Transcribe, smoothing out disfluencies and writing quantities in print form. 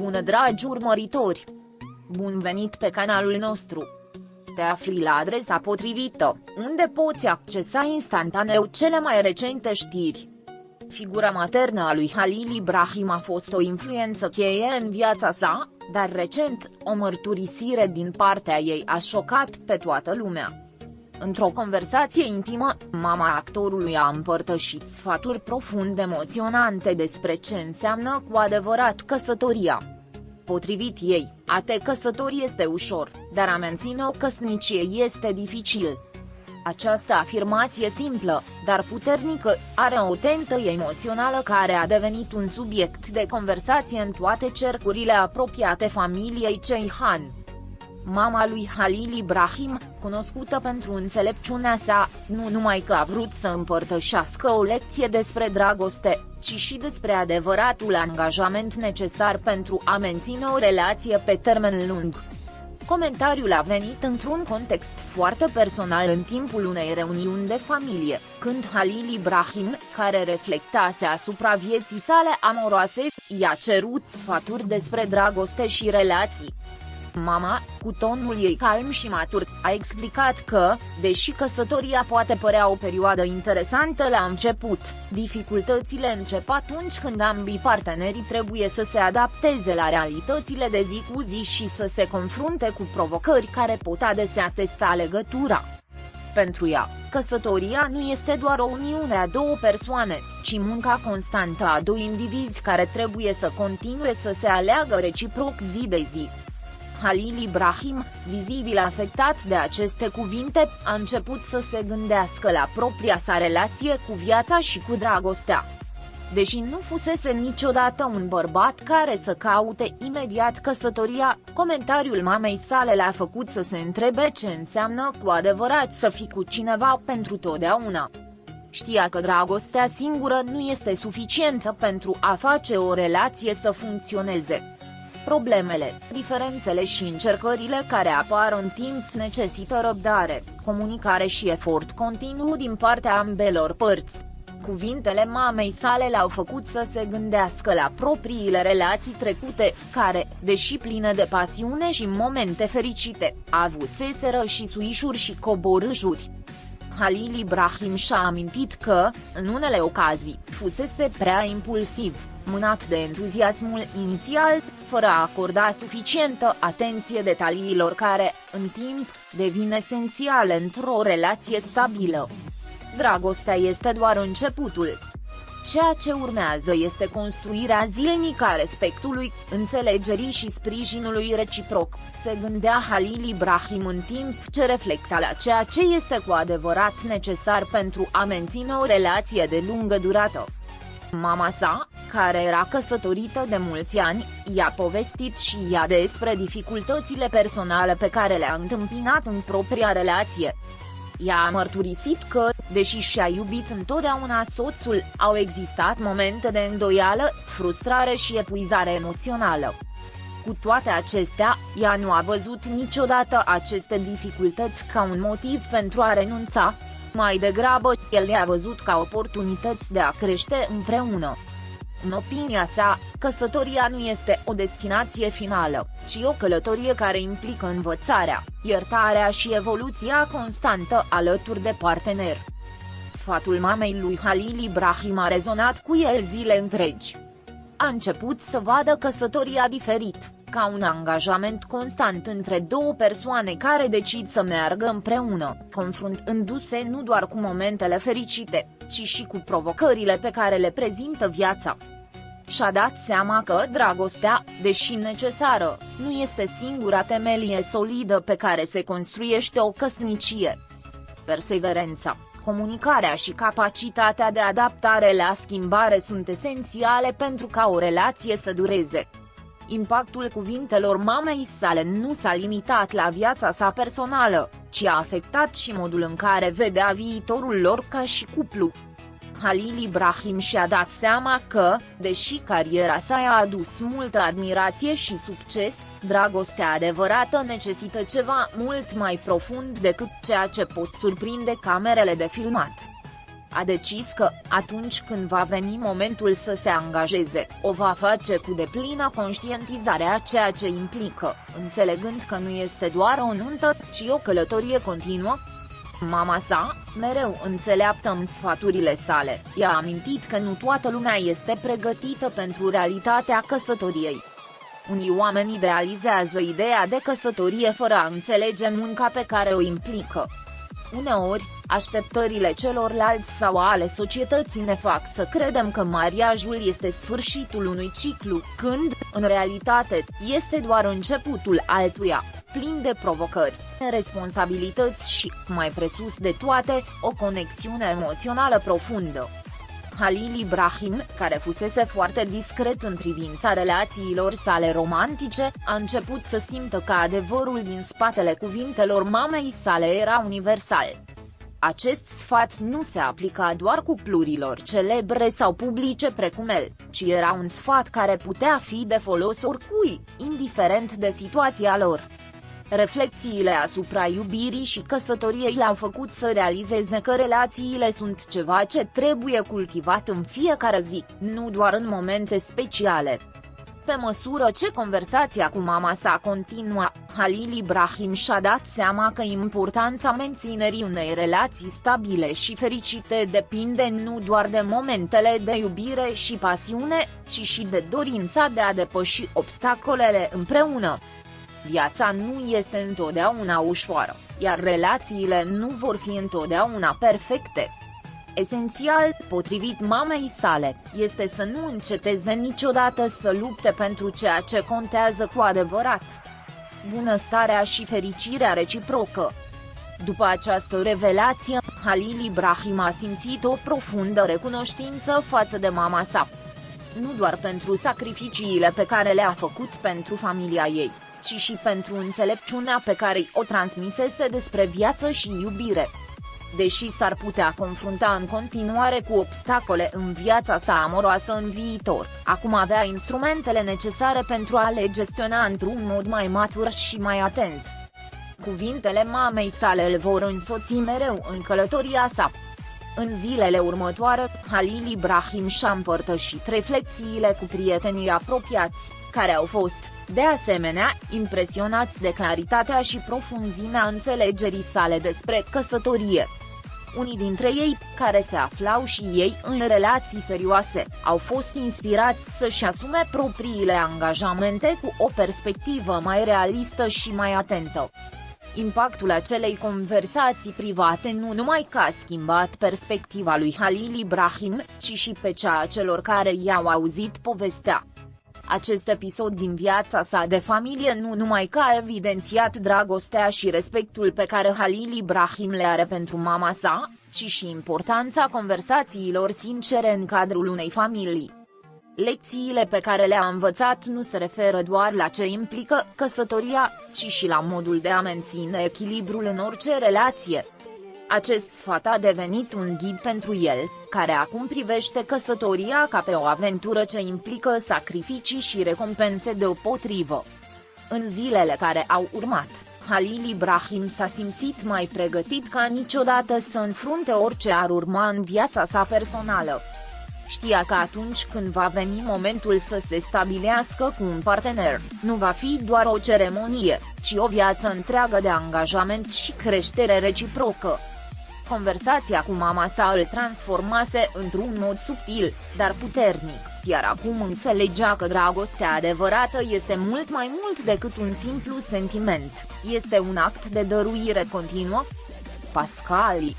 Bună dragi urmăritori! Bun venit pe canalul nostru! Te afli la adresa potrivită, unde poți accesa instantaneu cele mai recente știri. Figura maternă a lui Halil Ibrahim a fost o influență cheie în viața sa, dar recent, o mărturisire din partea ei a șocat pe toată lumea. Într-o conversație intimă, mama actorului a împărtășit sfaturi profund emoționante despre ce înseamnă cu adevărat căsătoria. Potrivit ei, a te căsători este ușor, dar a menține o căsnicie este dificil. Această afirmație simplă, dar puternică, are o tentă emoțională care a devenit un subiect de conversație în toate cercurile apropiate familiei Ceyhan. Mama lui Halil Ibrahim, cunoscută pentru înțelepciunea sa, nu numai că a vrut să împărtășească o lecție despre dragoste, ci și despre adevăratul angajament necesar pentru a menține o relație pe termen lung. Comentariul a venit într-un context foarte personal în timpul unei reuniuni de familie, când Halil Ibrahim, care reflectase asupra vieții sale amoroase, i-a cerut sfaturi despre dragoste și relații. Mama, cu tonul ei calm și matur, a explicat că, deși căsătoria poate părea o perioadă interesantă la început, dificultățile încep atunci când ambii parteneri trebuie să se adapteze la realitățile de zi cu zi și să se confrunte cu provocări care pot adesea testa legătura. Pentru ea, căsătoria nu este doar o uniune a două persoane, ci munca constantă a doi indivizi care trebuie să continue să se aleagă reciproc zi de zi. Halil Ibrahim, vizibil afectat de aceste cuvinte, a început să se gândească la propria sa relație cu viața și cu dragostea. Deși nu fusese niciodată un bărbat care să caute imediat căsătoria, comentariul mamei sale l-a făcut să se întrebe ce înseamnă cu adevărat să fii cu cineva pentru totdeauna. Știa că dragostea singură nu este suficientă pentru a face o relație să funcționeze. Problemele, diferențele și încercările care apar în timp necesită răbdare, comunicare și efort continuu din partea ambelor părți. Cuvintele mamei sale l-au făcut să se gândească la propriile relații trecute, care, deși pline de pasiune și momente fericite, avuseseră și suișuri și coborâșuri. Halil Ibrahim și-a amintit că, în unele ocazii, fusese prea impulsiv, mânat de entuziasmul inițial, fără a acorda suficientă atenție detaliilor care, în timp, devin esențiale într-o relație stabilă. Dragostea este doar începutul. Ceea ce urmează este construirea zilnică a respectului, înțelegerii și sprijinului reciproc, se gândea Halil Ibrahim în timp ce reflecta la ceea ce este cu adevărat necesar pentru a menține o relație de lungă durată. Mama sa, care era căsătorită de mulți ani, i-a povestit și ea despre dificultățile personale pe care le-a întâmpinat în propria relație. Ea a mărturisit că, deși și-a iubit întotdeauna soțul, au existat momente de îndoială, frustrare și epuizare emoțională. Cu toate acestea, ea nu a văzut niciodată aceste dificultăți ca un motiv pentru a renunța. Mai degrabă, el le-a văzut ca oportunități de a crește împreună. În opinia sa, căsătoria nu este o destinație finală, ci o călătorie care implică învățarea, iertarea și evoluția constantă alături de partener. Sfatul mamei lui Halil Ibrahim a rezonat cu el zile întregi. A început să vadă căsătoria diferit, ca un angajament constant între două persoane care decid să meargă împreună, confruntându-se nu doar cu momentele fericite, ci și cu provocările pe care le prezintă viața. Și-a dat seama că dragostea, deși necesară, nu este singura temelie solidă pe care se construiește o căsnicie. Perseverența, comunicarea și capacitatea de adaptare la schimbare sunt esențiale pentru ca o relație să dureze. Impactul cuvintelor mamei sale nu s-a limitat la viața sa personală, ci a afectat și modul în care vedea viitorul lor ca și cuplu. Halil Ibrahim și-a dat seama că, deși cariera sa i-a adus multă admirație și succes, dragostea adevărată necesită ceva mult mai profund decât ceea ce pot surprinde camerele de filmat. A decis că, atunci când va veni momentul să se angajeze, o va face cu deplină conștientizare a ceea ce implică, înțelegând că nu este doar o nuntă, ci o călătorie continuă. Mama sa, mereu înțeleaptă în sfaturile sale, i-a amintit că nu toată lumea este pregătită pentru realitatea căsătoriei. Unii oameni idealizează ideea de căsătorie fără a înțelege munca pe care o implică. Uneori, așteptările celorlalți sau ale societății ne fac să credem că mariajul este sfârșitul unui ciclu, când, în realitate, este doar începutul altuia, plin de provocări, responsabilități și, mai presus de toate, o conexiune emoțională profundă. Halil Ibrahim, care fusese foarte discret în privința relațiilor sale romantice, a început să simtă că adevărul din spatele cuvintelor mamei sale era universal. Acest sfat nu se aplica doar cuplurilor celebre sau publice precum el, ci era un sfat care putea fi de folos oricui, indiferent de situația lor. Reflecțiile asupra iubirii și căsătoriei l-au făcut să realizeze că relațiile sunt ceva ce trebuie cultivat în fiecare zi, nu doar în momente speciale. Pe măsură ce conversația cu mama sa continua, Halil Ibrahim și-a dat seama că importanța menținerii unei relații stabile și fericite depinde nu doar de momentele de iubire și pasiune, ci și de dorința de a depăși obstacolele împreună. Viața nu este întotdeauna ușoară, iar relațiile nu vor fi întotdeauna perfecte. Esențial, potrivit mamei sale, este să nu înceteze niciodată să lupte pentru ceea ce contează cu adevărat: bunăstarea și fericirea reciprocă. După această revelație, Halil Ibrahim a simțit o profundă recunoștință față de mama sa. Nu doar pentru sacrificiile pe care le-a făcut pentru familia ei, ci și pentru înțelepciunea pe care o transmisese despre viață și iubire. Deși s-ar putea confrunta în continuare cu obstacole în viața sa amoroasă în viitor, acum avea instrumentele necesare pentru a le gestiona într-un mod mai matur și mai atent. Cuvintele mamei sale îl vor însoți mereu în călătoria sa. În zilele următoare, Halil Ibrahim și-a împărtășit reflecțiile cu prietenii apropiați, care au fost, de asemenea, impresionați de claritatea și profunzimea înțelegerii sale despre căsătorie. Unii dintre ei, care se aflau și ei în relații serioase, au fost inspirați să-și asume propriile angajamente cu o perspectivă mai realistă și mai atentă. Impactul acelei conversații private nu numai că a schimbat perspectiva lui Halil Ibrahim, ci și pe cea a celor care i-au auzit povestea. Acest episod din viața sa de familie nu numai că a evidențiat dragostea și respectul pe care Halil Ibrahim le are pentru mama sa, ci și importanța conversațiilor sincere în cadrul unei familii. Lecțiile pe care le-a învățat nu se referă doar la ce implică căsătoria, ci și la modul de a menține echilibrul în orice relație. Acest sfat a devenit un ghid pentru el, care acum privește căsătoria ca pe o aventură ce implică sacrificii și recompense deopotrivă. În zilele care au urmat, Halil Ibrahim s-a simțit mai pregătit ca niciodată să înfrunte orice ar urma în viața sa personală. Știa că atunci când va veni momentul să se stabilească cu un partener, nu va fi doar o ceremonie, ci o viață întreagă de angajament și creștere reciprocă. Conversația cu mama sa îl transformase într-un mod subtil, dar puternic, iar acum înțelegea că dragostea adevărată este mult mai mult decât un simplu sentiment, este un act de dăruire continuă. Pascali